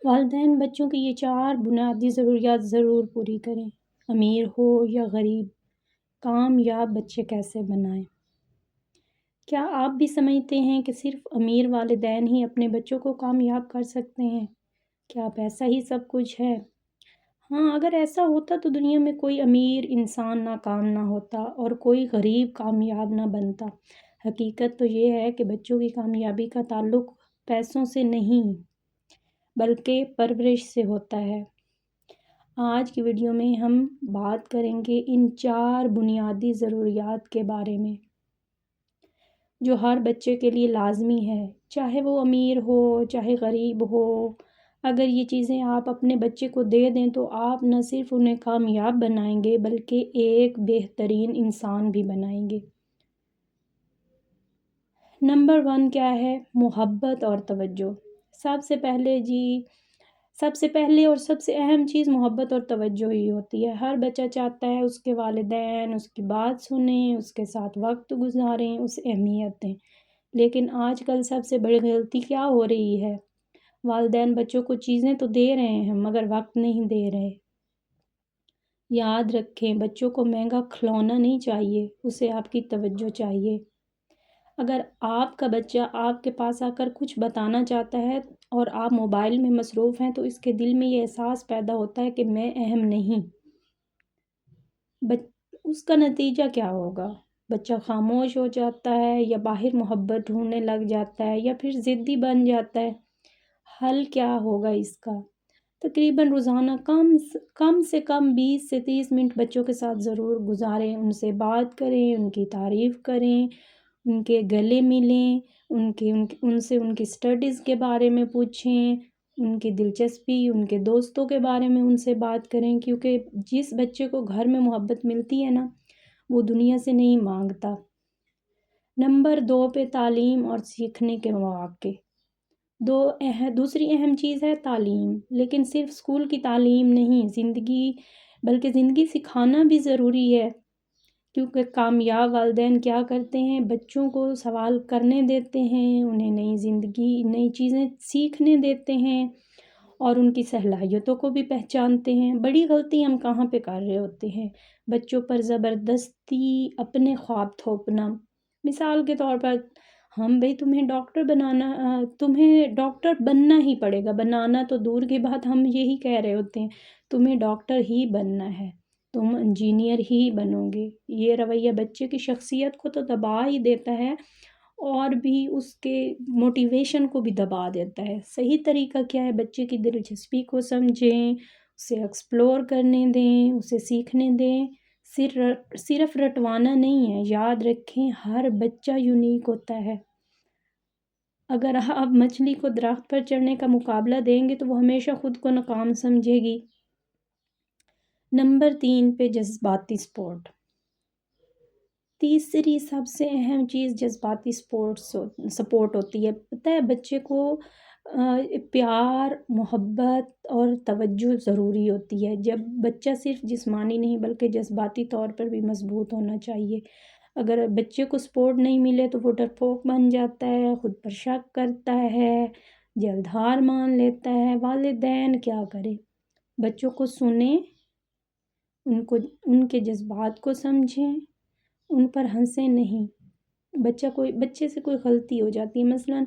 والدین بچوں کی یہ 4 بنیادی ضروریات ضرور پوری کریں۔ امیر ہو یا غریب، کامیاب بچے کیسے بنائیں؟ کیا آپ بھی سمجھتے ہیں کہ صرف امیر والدین ہی اپنے بچوں کو کامیاب کر سکتے ہیں؟ کیا پیسہ ہی سب کچھ ہے؟ ہاں، اگر ایسا ہوتا تو دنیا میں کوئی امیر انسان ناکام نہ ہوتا اور کوئی غریب کامیاب نہ بنتا۔ حقیقت تو یہ ہے کہ بچوں کی کامیابی کا تعلق پیسوں سے نہیں بلکہ پرورش سے ہوتا ہے۔ آج کی ویڈیو میں ہم بات کریں گے ان 4 بنیادی ضروریات کے بارے میں جو ہر بچے کے لیے لازمی ہے، چاہے وہ امیر ہو چاہے غریب ہو۔ اگر یہ چیزیں آپ اپنے بچے کو دے دیں تو آپ نہ صرف انہیں کامیاب بنائیں گے بلکہ ایک بہترین انسان بھی بنائیں گے۔ نمبر 1 کیا ہے؟ محبت اور توجہ۔ سب سے پہلے اور سب سے اہم چیز محبت اور توجہ ہی ہوتی ہے۔ ہر بچہ چاہتا ہے اس کے والدین اس کی بات سنیں، اس کے ساتھ وقت گزاریں، اسے اہمیت دیں۔ لیکن آج کل سب سے بڑی غلطی کیا ہو رہی ہے؟ والدین بچوں کو چیزیں تو دے رہے ہیں مگر وقت نہیں دے رہے۔ یاد رکھیں، بچوں کو مہنگا کھلونا نہیں چاہیے، اسے آپ کی توجہ چاہیے۔ اگر آپ کا بچہ آپ کے پاس آ کر کچھ بتانا چاہتا ہے اور آپ موبائل میں مصروف ہیں تو اس کے دل میں یہ احساس پیدا ہوتا ہے کہ میں اہم نہیں۔ اس کا نتیجہ کیا ہوگا؟ بچہ خاموش ہو جاتا ہے یا باہر محبت ڈھونڈنے لگ جاتا ہے یا پھر ضدی بن جاتا ہے۔ حل کیا ہوگا اس کا؟ تقریباً روزانہ کم سے کم 20 سے 30 منٹ بچوں کے ساتھ ضرور گزاریں، ان سے بات کریں، ان کی تعریف کریں، ان کے گلے ملیں، ان سے ان کی اسٹڈیز کے بارے میں پوچھیں، ان کی دلچسپی، ان کے دوستوں کے بارے میں ان سے بات کریں، کیونکہ جس بچے کو گھر میں محبت ملتی ہے نا، وہ دنیا سے نہیں مانگتا۔ نمبر 2 پہ تعلیم اور سیکھنے کے مواقع۔ دوسری اہم چیز ہے تعلیم، لیکن صرف اسکول کی تعلیم نہیں، بلکہ زندگی سکھانا بھی ضروری ہے، کیونکہ کامیاب والدین کیا کرتے ہیں؟ بچوں کو سوال کرنے دیتے ہیں، انہیں نئی چیزیں سیکھنے دیتے ہیں اور ان کی صلاحیتوں کو بھی پہچانتے ہیں۔ بڑی غلطی ہم کہاں پہ کر رہے ہوتے ہیں؟ بچوں پر زبردستی اپنے خواب تھوپنا۔ مثال کے طور پر تمہیں ڈاکٹر بننا ہی پڑے گا، بنانا تو دور کی بات، ہم یہی کہہ رہے ہوتے ہیں تمہیں ڈاکٹر ہی بننا ہے، تم انجینئر ہی بنو گے۔ یہ رویہ بچے کی شخصیت کو تو دبا ہی دیتا ہے اور بھی اس کے موٹیویشن کو بھی دبا دیتا ہے۔ صحیح طریقہ کیا ہے؟ بچے کی دلچسپی کو سمجھیں، اسے ایکسپلور کرنے دیں، اسے سیکھنے دیں، صرف رٹوانا نہیں ہے۔ یاد رکھیں، ہر بچہ یونیک ہوتا ہے۔ اگر آپ مچھلی کو درخت پر چڑھنے کا مقابلہ دیں گے تو وہ ہمیشہ خود کو ناکام سمجھے گی۔ نمبر 3 پہ جذباتی سپورٹ۔ تیسری سب سے اہم چیز جذباتی سپورٹ ہوتی ہے۔ پتہ ہے بچے کو پیار، محبت اور توجہ ضروری ہوتی ہے۔ جب بچہ صرف جسمانی نہیں بلکہ جذباتی طور پر بھی مضبوط ہونا چاہیے۔ اگر بچے کو سپورٹ نہیں ملے تو وہ ڈرپوک بن جاتا ہے، خود پر شک کرتا ہے، جلد ہار مان لیتا ہے۔ والدین کیا کریں؟ بچوں کو سنیں، ان کے جذبات کو سمجھیں، ان پر ہنسیں نہیں۔ بچے سے کوئی غلطی ہو جاتی ہے، مثلاً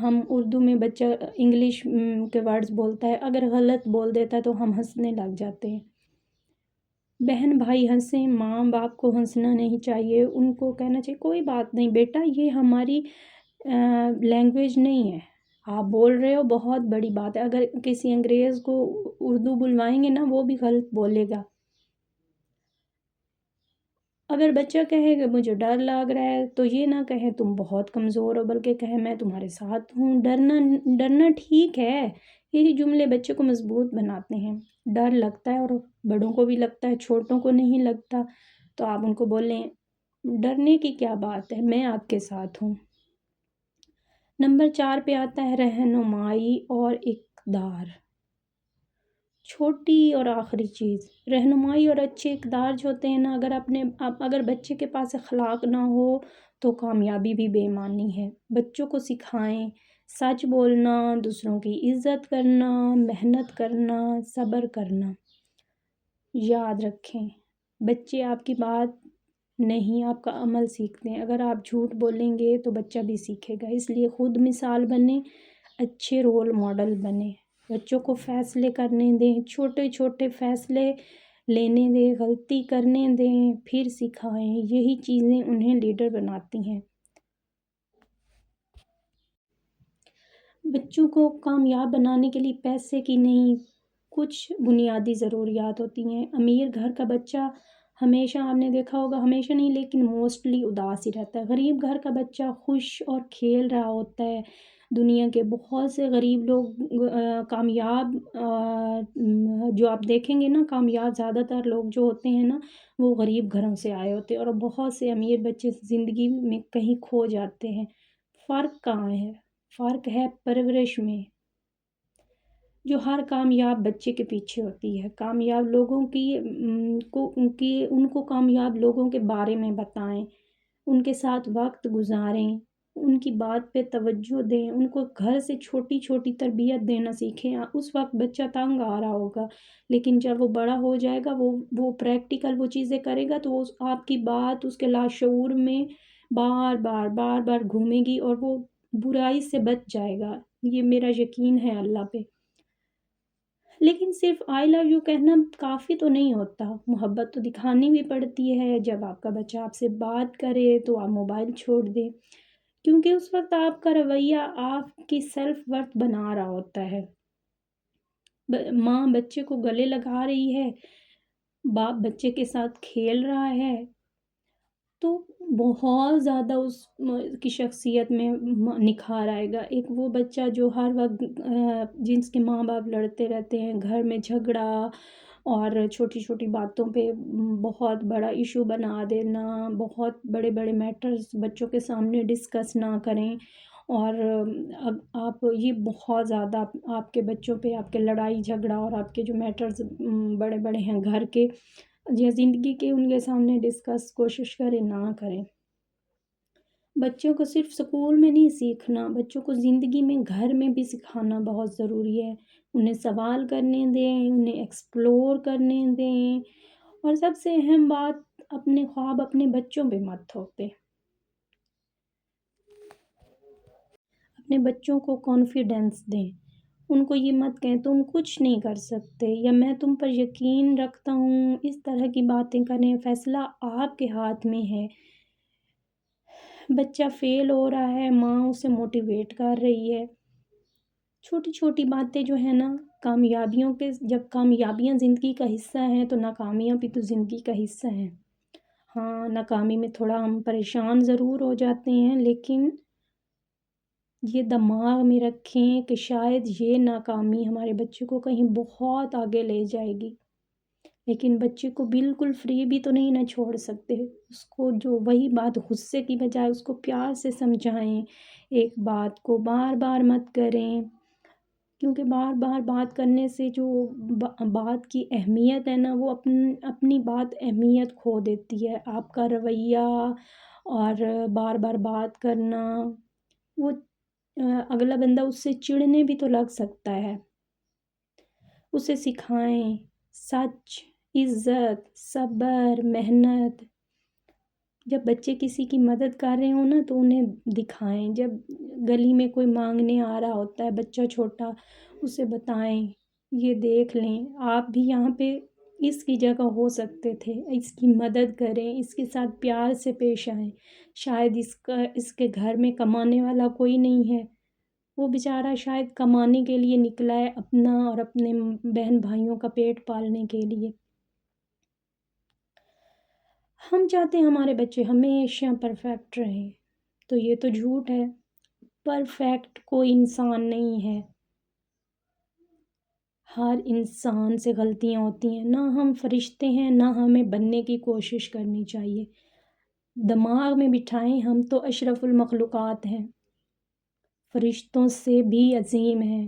ہم اردو میں بچہ انگلش کے ورڈز بولتا ہے، اگر غلط بول دیتا ہے تو ہم ہنسنے لگ جاتے ہیں۔ بہن بھائی ہنسیں، ماں باپ کو ہنسنا نہیں چاہیے، ان کو کہنا چاہیے کوئی بات نہیں بیٹا، یہ ہماری لینگویج نہیں ہے، آپ بول رہے ہو بہت بڑی بات ہے۔ اگر کسی انگریز کو اردو بلوائیں گے نا، وہ بھی غلط بولے گا۔ اگر بچہ کہے کہ مجھے ڈر لگ رہا ہے تو یہ نہ کہیں تم بہت کمزور ہو، بلکہ کہیں میں تمہارے ساتھ ہوں۔ ڈرنا ٹھیک ہے، یہی جملے بچے کو مضبوط بناتے ہیں۔ ڈر لگتا ہے اور بڑوں کو بھی لگتا ہے، چھوٹوں کو نہیں لگتا، تو آپ ان کو بولیں ڈرنے کی کیا بات ہے، میں آپ کے ساتھ ہوں۔ نمبر 4 پہ آتا ہے رہنمائی اور اقدار۔ چھوٹی اور آخری چیز، رہنمائی اور اچھے اقدار جو ہوتے ہیں نا، اگر بچے کے پاس اخلاق نہ ہو تو کامیابی بھی بے معنی ہے۔ بچوں کو سکھائیں، سچ بولنا، دوسروں کی عزت کرنا، محنت کرنا، صبر کرنا۔ یاد رکھیں، بچے آپ کی بات نہیں، آپ کا عمل سیکھتے ہیں۔ اگر آپ جھوٹ بولیں گے تو بچہ بھی سیکھے گا، اس لیے خود مثال بنیں، اچھے رول ماڈل بنیں، بچوں کو فیصلے کرنے دیں، چھوٹے چھوٹے فیصلے لینے دیں، غلطی کرنے دیں، پھر سکھائیں۔ یہی چیزیں انہیں لیڈر بناتی ہیں۔ بچوں کو کامیاب بنانے کے لیے پیسے کی نہیں، کچھ بنیادی ضروریات ہوتی ہیں۔ امیر گھر کا بچہ ہمیشہ، آپ نے دیکھا ہوگا، ہمیشہ نہیں لیکن موسٹلی اداس ہی رہتا ہے۔ غریب گھر کا بچہ خوش اور کھیل رہا ہوتا ہے۔ دنیا کے بہت سے غریب لوگ کامیاب، جو آپ دیکھیں گے نا، کامیاب زیادہ تر لوگ جو ہوتے ہیں نا، وہ غریب گھروں سے آئے ہوتے ہیں، اور بہت سے امیر بچے زندگی میں کہیں کھو جاتے ہیں۔ فرق کہاں ہے؟ فرق ہے پرورش میں، جو ہر کامیاب بچے کے پیچھے ہوتی ہے۔ کامیاب لوگوں ان کو کامیاب لوگوں کے بارے میں بتائیں، ان کے ساتھ وقت گزاریں، ان کی بات پہ توجہ دیں، ان کو گھر سے چھوٹی چھوٹی تربیت دینا سیکھیں۔ اس وقت بچہ تنگ آ رہا ہوگا، لیکن جب وہ بڑا ہو جائے گا، وہ پریکٹیکل وہ چیزیں کرے گا، تو وہ آپ کی بات اس کے لاشعور میں بار بار بار بار گھومے گی، اور وہ برائی سے بچ جائے گا۔ یہ میرا یقین ہے اللہ پہ۔ لیکن صرف آئی لو یو کہنا کافی تو نہیں ہوتا، محبت تو دکھانی بھی پڑتی ہے۔ جب آپ کا بچہ آپ سے بات کرے تو آپ موبائل چھوڑ دیں، کیونکہ اس وقت آپ کا رویہ آپ کی سیلف ورتھ بنا رہا ہوتا ہے۔ ماں بچے کو گلے لگا رہی ہے، باپ بچے کے ساتھ کھیل رہا ہے، تو بہت زیادہ اس کی شخصیت میں نکھار آئے گا۔ ایک وہ بچہ جو ہر وقت جس کے ماں باپ لڑتے رہتے ہیں، گھر میں جھگڑا اور چھوٹی چھوٹی باتوں پہ بہت بڑا ایشو بنا دینا، بہت بڑے بڑے میٹرز بچوں کے سامنے ڈسکس نہ کریں، اور اب آپ یہ بہت زیادہ آپ کے بچوں پہ آپ کے لڑائی جھگڑا اور آپ کے جو میٹرز بڑے بڑے ہیں گھر کے یا زندگی کے، ان کے سامنے ڈسکس کوشش کریں نہ کریں۔ بچوں کو صرف اسکول میں نہیں سیکھنا، بچوں کو زندگی میں گھر میں بھی سکھانا بہت ضروری ہے۔ انہیں سوال کرنے دیں، انہیں ایکسپلور کرنے دیں، اور سب سے اہم بات، اپنے خواب اپنے بچوں پہ مت تھوپیں۔ اپنے بچوں کو کانفیڈینس دیں، ان کو یہ مت کہیں تم کچھ نہیں کر سکتے، یا میں تم پر یقین رکھتا ہوں، اس طرح کی باتیں کریں۔ فیصلہ آپ کے ہاتھ میں ہے۔ بچہ فیل ہو رہا ہے، ماں اسے موٹیویٹ کر رہی ہے۔ چھوٹی چھوٹی باتیں جو ہیں نا، جب کامیابیاں زندگی کا حصہ ہیں، تو ناکامیاں بھی تو زندگی کا حصہ ہیں۔ ہاں، ناکامی میں تھوڑا ہم پریشان ضرور ہو جاتے ہیں، لیکن یہ دماغ میں رکھیں کہ شاید یہ ناکامی ہمارے بچے کو کہیں بہت آگے لے جائے گی، لیکن بچے کو بالکل فری بھی تو نہیں نہ چھوڑ سکتے۔ اس کو جو وہی بات غصے کی بجائے اس کو پیار سے سمجھائیں، ایک بات کو بار بار مت کریں، کیونکہ بار بار بات کرنے سے جو بات کی اہمیت ہے نا، وہ اپنی بات اہمیت کھو دیتی ہے۔ آپ کا رویہ اور بار بار بات کرنا، وہ اگلا بندہ اس سے چڑھنے بھی تو لگ سکتا ہے۔ اسے سکھائیں سچ، عزت، صبر، محنت۔ جب بچے کسی کی مدد کر رہے ہوں نا، تو انہیں دکھائیں۔ جب گلی میں کوئی مانگنے آ رہا ہوتا ہے بچہ چھوٹا، اسے بتائیں یہ دیکھ لیں، آپ بھی یہاں پہ اس کی جگہ ہو سکتے تھے، اس کی مدد کریں، اس کے ساتھ پیار سے پیش آئیں۔ شاید اس کے گھر میں کمانے والا کوئی نہیں ہے، وہ بیچارہ شاید کمانے کے لیے نکلا ہے، اپنا اور اپنے بہن بھائیوں کا پیٹ پالنے کے لیے۔ ہم چاہتے ہیں ہمارے بچے ہمیشہ پرفیکٹ رہیں، تو یہ تو جھوٹ ہے۔ پرفیکٹ کوئی انسان نہیں ہے، ہر انسان سے غلطیاں ہوتی ہیں۔ نہ ہم فرشتے ہیں، نہ ہمیں بننے کی کوشش کرنی چاہیے۔ دماغ میں بٹھائیں، ہم تو اشرف المخلوقات ہیں، فرشتوں سے بھی عظیم ہیں،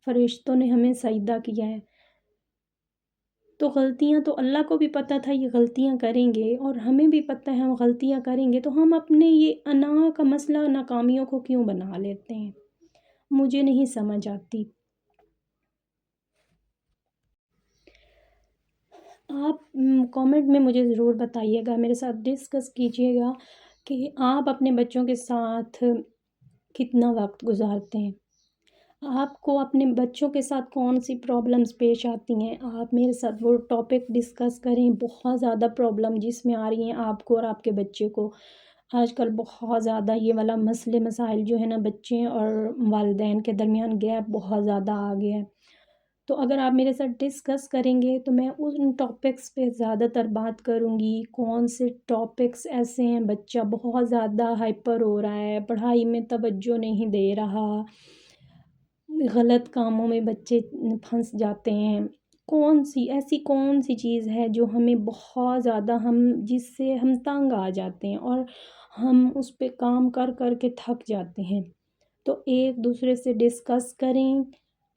فرشتوں نے ہمیں سجدہ کیا ہے۔ تو غلطیاں تو اللہ کو بھی پتہ تھا یہ غلطیاں کریں گے، اور ہمیں بھی پتہ ہے ہم غلطیاں کریں گے، تو ہم اپنے یہ انا کا مسئلہ ناکامیوں کو کیوں بنا لیتے ہیں؟ مجھے نہیں سمجھ آتی۔ آپ کامنٹ میں مجھے ضرور بتائیے گا، میرے ساتھ ڈسکس کیجیے گا کہ آپ اپنے بچوں کے ساتھ کتنا وقت گزارتے ہیں، آپ کو اپنے بچوں کے ساتھ کون سی پرابلمس پیش آتی ہیں، آپ میرے ساتھ وہ ٹاپک ڈسکس کریں۔ بہت زیادہ پرابلم جس میں آ رہی ہیں آپ کو اور آپ کے بچے کو، آج کل بہت زیادہ یہ والا مسئلے مسائل جو ہے نا، بچے اور والدین کے درمیان گیپ بہت زیادہ آ گیا ہے۔ تو اگر آپ میرے ساتھ ڈسکس کریں گے تو میں ان ٹاپکس پہ زیادہ تر بات کروں گی، کون سے ٹاپکس ایسے ہیں بچہ بہت زیادہ ہائپر ہو رہا ہے، پڑھائی میں توجہ نہیں دے رہا، غلط کاموں میں بچے پھنس جاتے ہیں، کون سی چیز ہے جو ہمیں بہت زیادہ جس سے ہم تنگ آ جاتے ہیں اور ہم اس پہ کام کر کر کے تھک جاتے ہیں۔ تو ایک دوسرے سے ڈسکس کریں،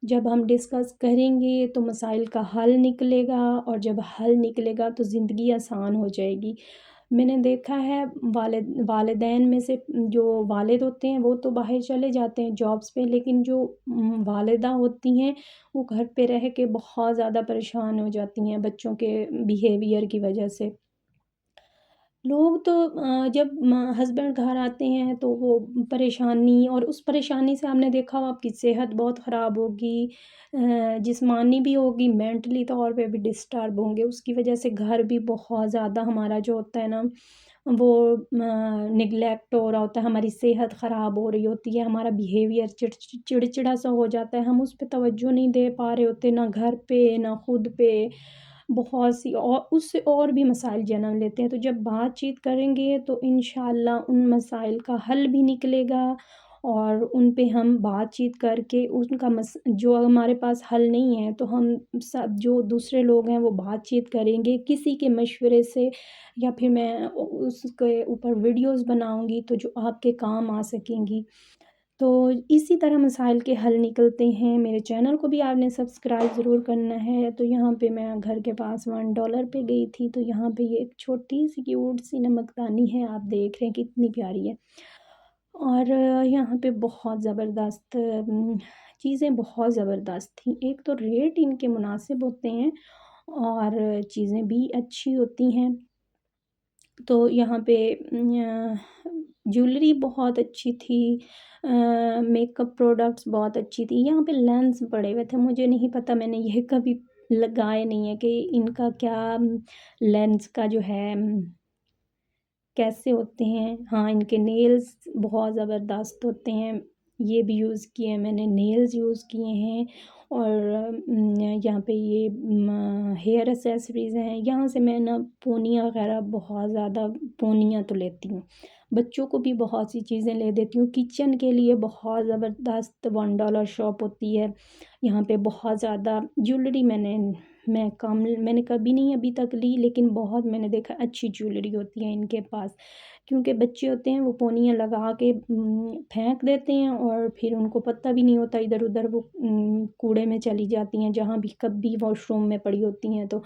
جب ہم ڈسکس کریں گے تو مسائل کا حل نکلے گا، اور جب حل نکلے گا تو زندگی آسان ہو جائے گی۔ میں نے دیکھا ہے والدین میں سے جو والد ہوتے ہیں وہ تو باہر چلے جاتے ہیں جابس پہ، لیکن جو والدہ ہوتی ہیں وہ گھر پہ رہ کے بہت زیادہ پریشان ہو جاتی ہیں بچوں کے بیہیویئر کی وجہ سے۔ لوگ تو جب ہسبینڈ گھر آتے ہیں تو وہ پریشانی، اور اس پریشانی سے ہم نے دیکھا ہو آپ کی صحت بہت خراب ہوگی، جسمانی بھی ہوگی، مینٹلی طور پہ بھی ڈسٹرب ہوں گے، اس کی وجہ سے گھر بھی بہت زیادہ ہمارا جو ہوتا ہے نا وہ نگلیکٹ ہو رہا ہوتا ہے، ہماری صحت خراب ہو رہی ہوتی ہے، ہمارا بیہیویئر چڑچڑا سا ہو جاتا ہے، ہم اس پہ توجہ نہیں دے پا رہے ہوتے، نہ گھر پہ نہ خود پہ، بہت سی اور اس سے اور بھی مسائل جنم لیتے ہیں۔ تو جب بات چیت کریں گے تو انشاءاللہ ان مسائل کا حل بھی نکلے گا، اور ان پہ ہم بات چیت کر کے ان کا جو ہمارے پاس حل نہیں ہے تو ہم سب جو دوسرے لوگ ہیں وہ بات چیت کریں گے کسی کے مشورے سے، یا پھر میں اس کے اوپر ویڈیوز بناؤں گی تو جو آپ کے کام آ سکیں گی۔ تو اسی طرح مسائل کے حل نکلتے ہیں۔ میرے چینل کو بھی آپ نے سبسکرائب ضرور کرنا ہے۔ تو یہاں پہ میں گھر کے پاس $1 پہ گئی تھی، تو یہاں پہ یہ ایک چھوٹی سی کیوٹ سی نمکدانی ہے، آپ دیکھ رہے ہیں کتنی پیاری ہے، اور یہاں پہ بہت زبردست چیزیں بہت زبردست تھیں۔ ایک تو ریٹ ان کے مناسب ہوتے ہیں اور چیزیں بھی اچھی ہوتی ہیں۔ تو یہاں پہ جیولری بہت اچھی تھی، میک اپ پروڈکٹس بہت اچھی تھی، یہاں پہ لینس پڑے ہوئے تھے، مجھے نہیں پتہ، میں نے یہ کبھی لگائے نہیں ہے کہ ان کا کیا لینس کا جو ہے کیسے ہوتے ہیں۔ ہاں، ان کے نیلز بہت زبردست ہوتے ہیں، یہ بھی یوز کیے ہیں میں نے، نیلز یوز کیے ہیں، اور یہاں پہ یہ ہیئر ایسیسریز ہیں۔ یہاں سے میں نا پونیاں وغیرہ بہت زیادہ پونیاں تو لیتی ہوں، بچوں کو بھی بہت سی چیزیں لے دیتی ہوں۔ کچن کے لیے بہت زبردست $1 شاپ ہوتی ہے، یہاں پہ بہت زیادہ جیولری میں نے کبھی نہیں ابھی تک لی، لیکن بہت میں نے دیکھا اچھی جیولری ہوتی ہے ان کے پاس، کیونکہ بچے ہوتے ہیں وہ پونیاں لگا کے پھینک دیتے ہیں، اور پھر ان کو پتہ بھی نہیں ہوتا، ادھر ادھر وہ کوڑے میں چلی جاتی ہیں، جہاں بھی کبھی واش روم میں پڑی ہوتی ہیں تو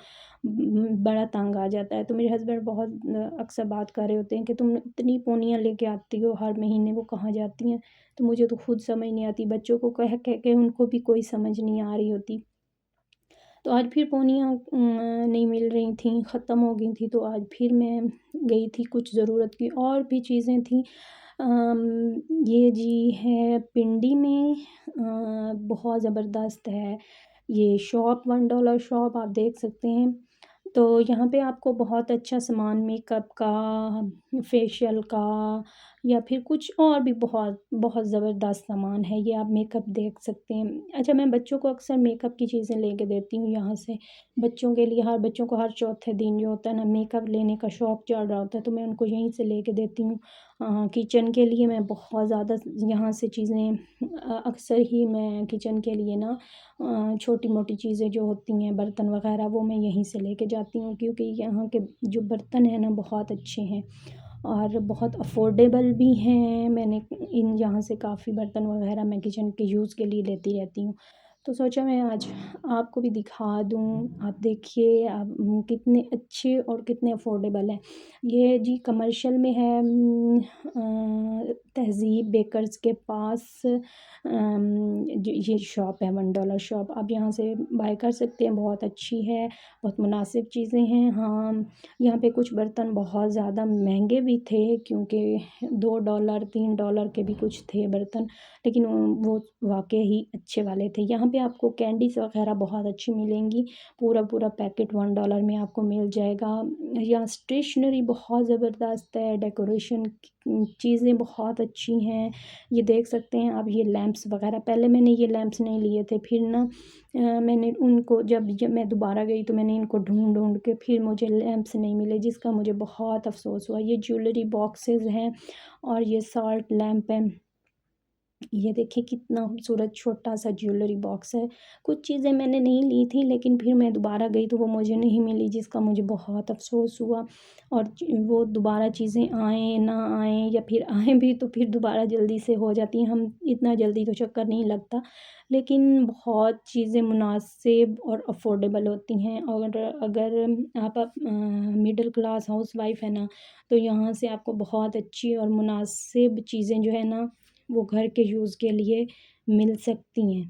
بڑا تنگ آ جاتا ہے۔ تو میرے ہسبینڈ بہت اکثر بات کر رہے ہوتے ہیں کہ تم اتنی پونیاں لے کے آتی ہو ہر مہینے، وہ کہاں جاتی ہیں؟ تو مجھے تو خود سمجھ نہیں آتی، بچوں کو کہہ کے ان کو بھی کوئی سمجھ نہیں آ رہی ہوتی۔ تو آج پھر پونیاں نہیں مل رہی تھیں، ختم ہو گئی تھیں، تو آج پھر میں گئی تھی، کچھ ضرورت کی اور بھی چیزیں تھیں۔ یہ جی ہے پنڈی میں، بہت زبردست ہے یہ شاپ، $1 شاپ، آپ دیکھ سکتے ہیں۔ تو یہاں پہ آپ کو بہت اچھا سامان میک اپ کا، فیشیل کا، یا پھر کچھ اور بھی بہت بہت زبردست سامان ہے، یہ آپ میک اپ دیکھ سکتے ہیں۔ اچھا، میں بچوں کو اکثر میک اپ کی چیزیں لے کے دیتی ہوں یہاں سے، بچوں کے لیے، ہر بچوں کو ہر چوتھے دن جو ہوتا ہے نا میک اپ لینے کا شوق چڑھ رہا ہوتا ہے، تو میں ان کو یہیں سے لے کے دیتی ہوں۔ کچن کے لیے میں بہت زیادہ یہاں سے چیزیں، اکثر ہی میں کچن کے لیے نا چھوٹی موٹی چیزیں جو ہوتی ہیں برتن وغیرہ وہ میں یہیں سے لے کے جاتی ہوں، کیونکہ یہاں کے جو برتن ہیں نا بہت اچھے ہیں اور بہت افورڈیبل بھی ہیں۔ میں نے یہاں سے کافی برتن وغیرہ میں کچن کے یوز کے لیے لیتی رہتی ہوں۔ تو سوچا میں آج آپ کو بھی دکھا دوں، آپ دیکھیے آپ کتنے اچھے اور کتنے افورڈیبل ہیں۔ یہ جی کمرشل میں ہے، تہذیب بیکرز کے پاس یہ شاپ ہے، $1 شاپ، آپ یہاں سے بائی کر سکتے ہیں، بہت اچھی ہے، بہت مناسب چیزیں ہیں۔ ہاں یہاں پہ کچھ برتن بہت زیادہ مہنگے بھی تھے، کیونکہ $2 $3 کے بھی کچھ تھے برتن، لیکن وہ واقعی ہی اچھے والے تھے۔ یہاں پہ آپ کو کینڈیز وغیرہ بہت اچھی ملیں گی، پورا پیکٹ $1 میں آپ کو مل جائے گا۔ یہاں اسٹیشنری بہت زبردست ہے، ڈیکوریشن چیزیں بہت اچھی ہیں، یہ دیکھ سکتے ہیں آپ۔ یہ لیمپس وغیرہ، پہلے میں نے یہ لیمپس نہیں لیے تھے، پھر نا میں نے ان کو جب میں دوبارہ گئی تو میں نے ان کو ڈھونڈ کے پھر مجھے لیمپس نہیں ملے، جس کا مجھے بہت افسوس ہوا۔ یہ جیولری باکسز ہیں اور یہ سالٹ لیمپ ہے، یہ دیکھیں کتنا خوبصورت چھوٹا سا جیولری باکس ہے۔ کچھ چیزیں میں نے نہیں لی تھیں، لیکن پھر میں دوبارہ گئی تو وہ مجھے نہیں ملی، جس کا مجھے بہت افسوس ہوا۔ اور وہ دوبارہ چیزیں آئیں نہ آئیں، یا پھر آئیں بھی تو پھر دوبارہ جلدی سے ہو جاتی ہیں، ہم اتنا جلدی تو چکر نہیں لگتا، لیکن بہت چیزیں مناسب اور افورڈیبل ہوتی ہیں۔ اور اگر آپ مڈل کلاس ہاؤس وائف ہے نا، تو یہاں سے آپ کو بہت اچھی اور مناسب چیزیں جو ہے نا وہ گھر کے یوز کے لیے مل سکتی ہیں۔